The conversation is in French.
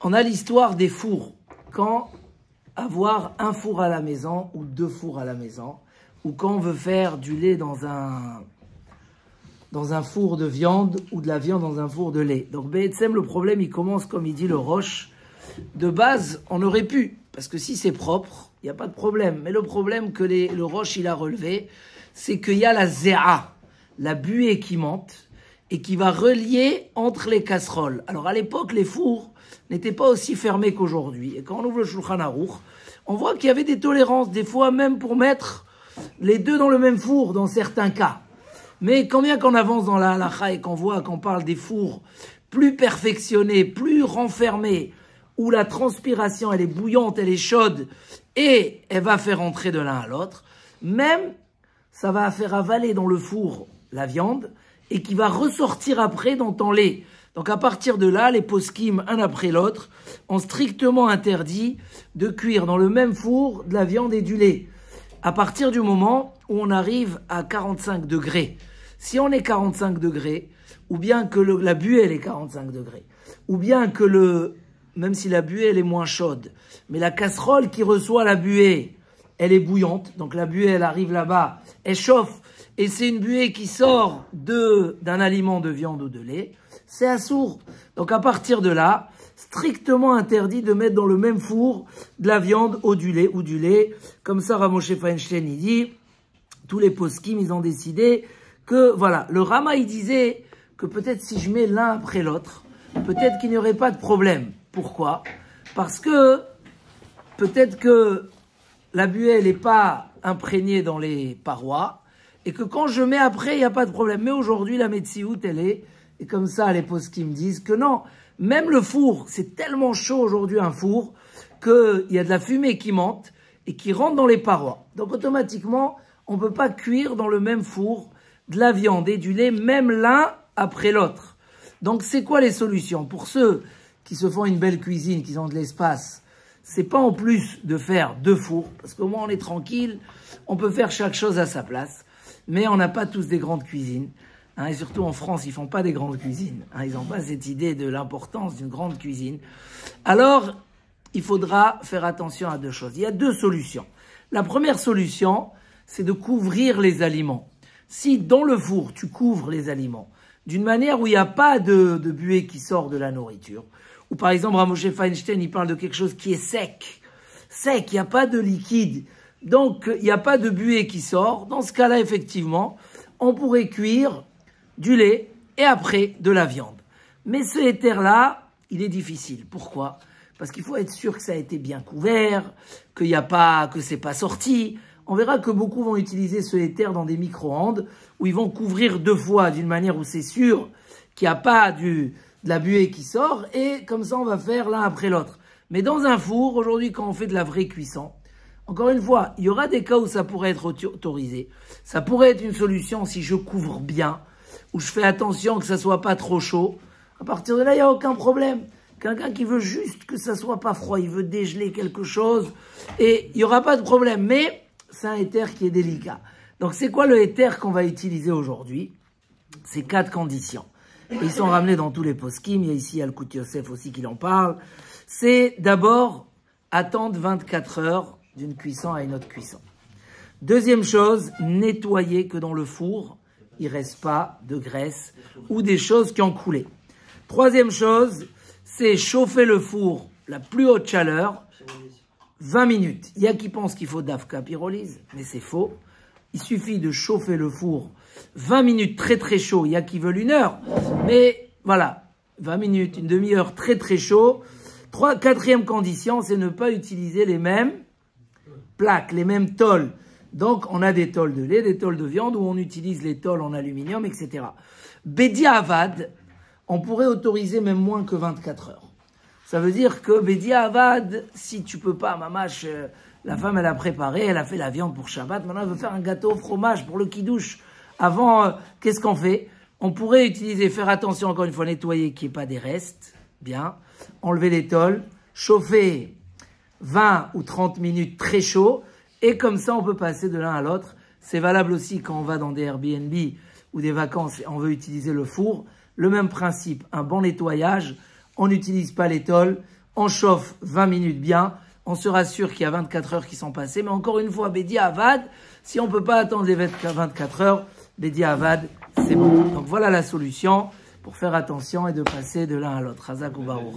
On a l'histoire des fours. Quand avoir un four à la maison ou deux fours à la maison, ou quand on veut faire du lait dans un four de viande ou de la viande dans un four de lait. Donc le problème il commence comme il dit le Roche. De base, on aurait pu, parce que si c'est propre, il n'y a pas de problème. Mais le problème que le Roche il a relevé, c'est qu'il y a la zéa, la buée qui monte et qui va relier entre les casseroles. Alors à l'époque, les fours n'étaient pas aussi fermés qu'aujourd'hui. Et quand on ouvre le Shulchan Aruch, on voit qu'il y avait des tolérances, des fois même pour mettre les deux dans le même four, dans certains cas. Mais quand bien qu'on avance dans la halakha et qu'on parle des fours plus perfectionnés, plus renfermés, où la transpiration elle est bouillante, elle est chaude, et elle va faire entrer de l'un à l'autre, même ça va faire avaler dans le four la viande, et qui va ressortir après dans ton lait. Donc à partir de là, les poskim, un après l'autre, ont strictement interdit de cuire dans le même four de la viande et du lait. À partir du moment où on arrive à 45 degrés. Si on est 45 degrés, ou bien que la buée elle est 45 degrés, ou bien que même si la buée elle est moins chaude, mais la casserole qui reçoit la buée, elle est bouillante, donc la buée elle arrive là-bas, elle chauffe, et c'est une buée qui sort d'un aliment de viande ou de lait, c'est assourd. Donc à partir de là, strictement interdit de mettre dans le même four de la viande ou du lait. Comme ça, Rav Moshe Feinstein, il dit, tous les poskim, ils ont décidé que, voilà, le Rama, il disait que peut-être si je mets l'un après l'autre, peut-être qu'il n'y aurait pas de problème. Pourquoi? Parce que peut-être que la buée, elle n'est pas imprégnée dans les parois, et que quand je mets après, il n'y a pas de problème. Mais aujourd'hui, la Metsiout, elle est, et comme ça, les poskim disent que non, même le four, c'est tellement chaud aujourd'hui un four, qu'il y a de la fumée qui monte et qui rentre dans les parois. Donc automatiquement, on ne peut pas cuire dans le même four de la viande et du lait, même l'un après l'autre. Donc c'est quoi les solutions? Pour ceux qui se font une belle cuisine, qui ont de l'espace, c'est pas en plus de faire deux fours, parce qu'au moins on est tranquille, on peut faire chaque chose à sa place, mais on n'a pas tous des grandes cuisines. Et surtout en France, ils font pas des grandes cuisines. Ils n'ont pas cette idée de l'importance d'une grande cuisine. Alors, il faudra faire attention à deux choses. Il y a deux solutions. La première solution, c'est de couvrir les aliments. Si dans le four, tu couvres les aliments d'une manière où il n'y a pas de buée qui sort de la nourriture, ou par exemple, Rav Moshe Feinstein, il parle de quelque chose qui est sec. Sec, il n'y a pas de liquide. Donc, il n'y a pas de buée qui sort. Dans ce cas-là, effectivement, on pourrait cuire du lait et après de la viande. Mais ce éther-là, il est difficile. Pourquoi? Parce qu'il faut être sûr que ça a été bien couvert, que c'est pas sorti. On verra que beaucoup vont utiliser ce éther dans des micro-ondes où ils vont couvrir deux fois d'une manière où c'est sûr qu'il n'y a pas de la buée qui sort et comme ça on va faire l'un après l'autre. Mais dans un four, aujourd'hui quand on fait de la vraie cuisson, encore une fois, il y aura des cas où ça pourrait être autorisé. Ça pourrait être une solution si je couvre bien, où je fais attention que ça soit pas trop chaud. À partir de là, il n'y a aucun problème. Quelqu'un qui veut juste que ça soit pas froid, il veut dégeler quelque chose, et il n'y aura pas de problème. Mais c'est un éther qui est délicat. Donc c'est quoi le éther qu'on va utiliser aujourd'hui? C'est 4 conditions. Et ils sont ramenés dans tous les poskim. Il y a ici Al-Kout Yosef aussi qui en parle. C'est d'abord attendre 24 heures d'une cuisson à une autre cuisson. Deuxième chose, nettoyer que dans le four, il ne reste pas de graisse ou des choses qui ont coulé. Troisième chose, c'est chauffer le four la plus haute chaleur, 20 minutes. Il y a qui pensent qu'il faut d'Afka pyrolyse, mais c'est faux. Il suffit de chauffer le four 20 minutes très très chaud. Il y a qui veulent 1 heure, mais voilà, 20 minutes, une demi-heure très très chaud. Quatrième condition, c'est ne pas utiliser les mêmes plaques, les mêmes tôles. Donc, on a des tôles de lait, des tôles de viande, où on utilise les tôles en aluminium, etc. Bédia Avad, on pourrait autoriser même moins que 24 heures. Ça veut dire que Bédia Avad, si tu peux pas, mamache, la femme, elle a préparé, elle a fait la viande pour Shabbat, maintenant elle veut faire un gâteau au fromage pour le kidouche. Avant, qu'est-ce qu'on fait? On pourrait utiliser, faire attention, encore une fois, nettoyer qu'il n'y ait pas des restes, bien, enlever les tôles, chauffer 20 ou 30 minutes très chaud, et comme ça, on peut passer de l'un à l'autre. C'est valable aussi quand on va dans des Airbnb ou des vacances et on veut utiliser le four. Le même principe, un bon nettoyage. On n'utilise pas les tôles, on chauffe 20 minutes bien, on se rassure qu'il y a 24 heures qui sont passées, mais encore une fois, Bedi Avad, si on ne peut pas attendre les 24 heures, Bedi Avad, c'est bon. Donc voilà la solution pour faire attention et de passer de l'un à l'autre. Hazak ou Baruch.